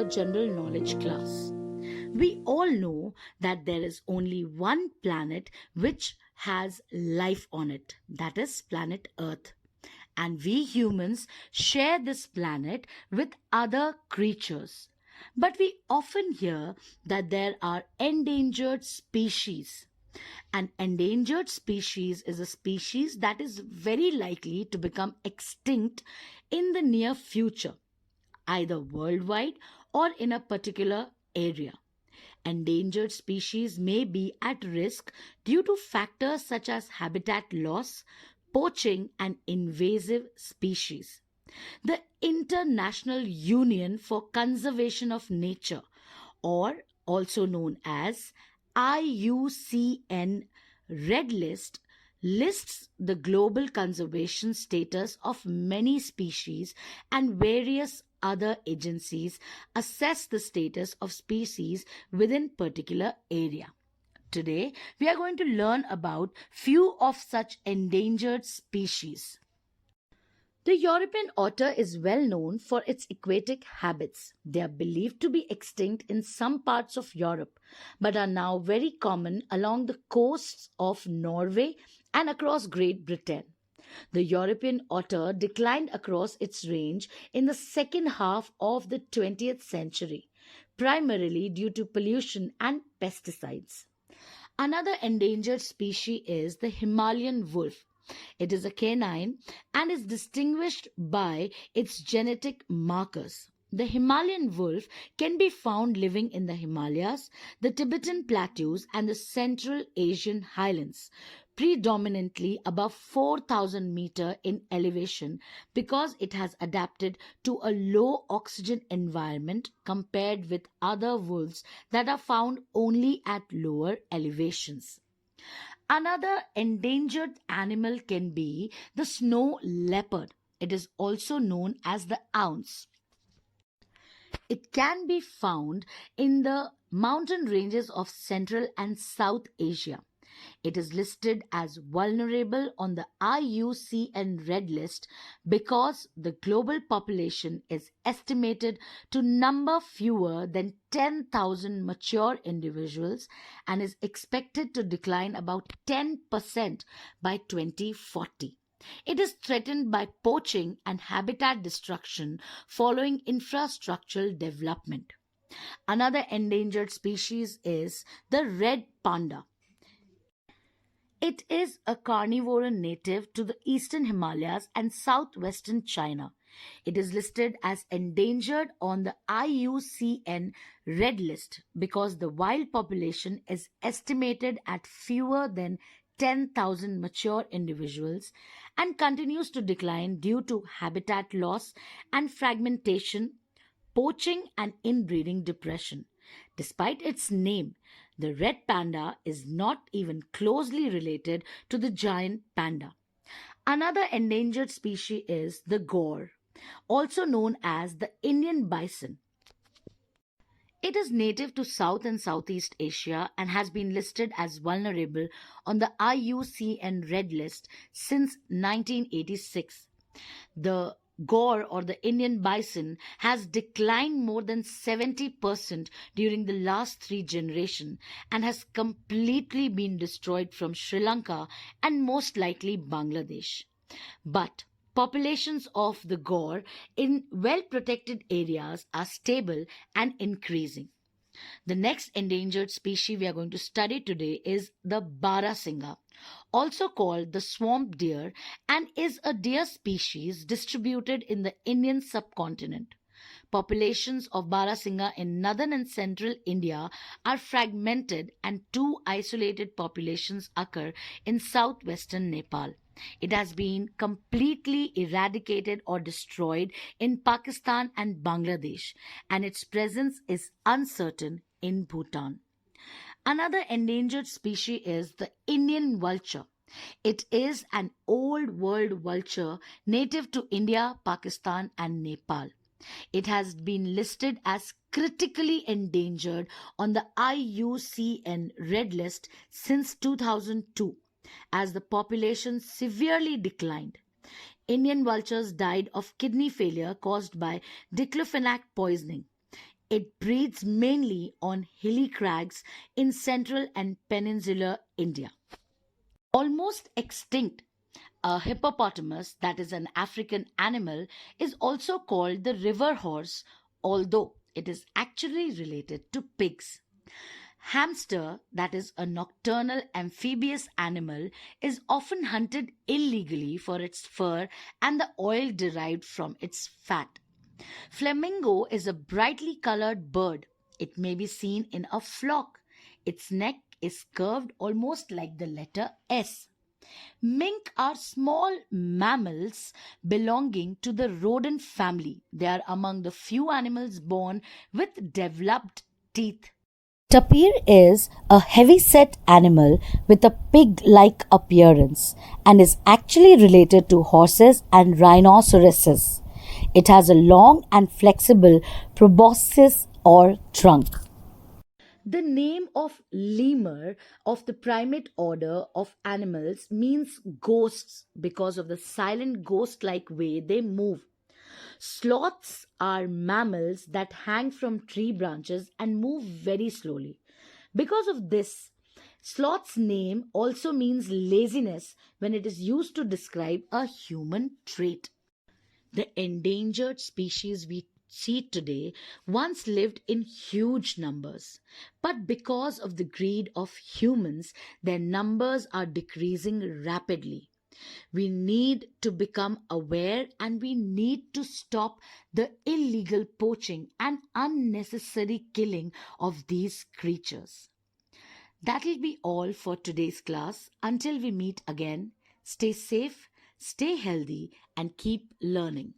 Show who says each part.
Speaker 1: the general knowledge class. We all know that there is only one planet which has life on it, that is planet Earth. And we humans share this planet with other creatures. But we often hear that there are endangered species. An endangered species is a species that is very likely to become extinct in the near future, either worldwide or in a particular area. Endangered species may be at risk due to factors such as habitat loss, poaching, and invasive species. The International Union for Conservation of Nature, or also known as IUCN Red List, lists the global conservation status of many species, and various other agencies assess the status of species within particular area. Today we are going to learn about few of such endangered species. The European otter is well known for its aquatic habits. They are believed to be extinct in some parts of Europe, but are now very common along the coasts of Norway and across Great Britain. The European otter declined across its range in the second half of the 20th century, primarily due to pollution and pesticides. Another endangered species is the Himalayan wolf. It is a canine and is distinguished by its genetic markers. The Himalayan wolf can be found living in the Himalayas, the Tibetan plateaus, and the Central Asian highlands, predominantly above 4,000 meter in elevation because it has adapted to a low oxygen environment compared with other wolves that are found only at lower elevations. Another endangered animal can be the snow leopard. It is also known as the ounce. It can be found in the mountain ranges of Central and South Asia. It is listed as vulnerable on the IUCN Red List because the global population is estimated to number fewer than 10,000 mature individuals and is expected to decline about 10% by 2040. It is threatened by poaching and habitat destruction following infrastructural development. Another endangered species is the red panda. It is a carnivore native to the eastern Himalayas and southwestern China. It is listed as endangered on the IUCN Red List because the wild population is estimated at fewer than 10,000 mature individuals and continues to decline due to habitat loss and fragmentation, poaching, and inbreeding depression. Despite its name, the red panda is not even closely related to the giant panda. Another endangered species is the Gore, also known as the Indian bison. It is native to South and Southeast Asia and has been listed as vulnerable on the IUCN Red List since 1986. The Gore or the Indian bison has declined more than 70% during the last three generations and has completely been destroyed from Sri Lanka and most likely Bangladesh. But populations of the Gore in well protected areas are stable and increasing. The next endangered species we are going to study today is the Barasinga, also called the swamp deer, and is a deer species distributed in the Indian subcontinent. Populations of Barasinga in northern and central India are fragmented and two isolated populations occur in southwestern Nepal. It has been completely eradicated or destroyed in Pakistan and Bangladesh, and its presence is uncertain in Bhutan. Another endangered species is the Indian vulture. It is an old world vulture native to India, Pakistan, and Nepal. It has been listed as critically endangered on the IUCN Red List since 2002 as the population severely declined. Indian vultures died of kidney failure caused by diclofenac poisoning. It breeds mainly on hilly crags in central and peninsular India. Almost extinct, a hippopotamus, that is an African animal, is also called the river horse, although it is actually related to pigs. Hamster, that is a nocturnal amphibious animal, is often hunted illegally for its fur and the oil derived from its fat. Flamingo is a brightly colored bird. It may be seen in a flock. Its neck is curved almost like the letter S. Mink are small mammals belonging to the rodent family. They are among the few animals born with developed teeth. Tapir is a heavy-set animal with a pig-like appearance and is actually related to horses and rhinoceroses. It has a long and flexible proboscis or trunk. The name of lemur of the primate order of animals means ghosts because of the silent ghost like way they move. Sloths are mammals that hang from tree branches and move very slowly. Because of this, sloth's name also means laziness when it is used to describe a human trait. The endangered species we see today once lived in huge numbers, but because of the greed of humans, their numbers are decreasing rapidly. We need to become aware and we need to stop the illegal poaching and unnecessary killing of these creatures. That'll be all for today's class. Until we meet again, stay safe, stay healthy, and keep learning.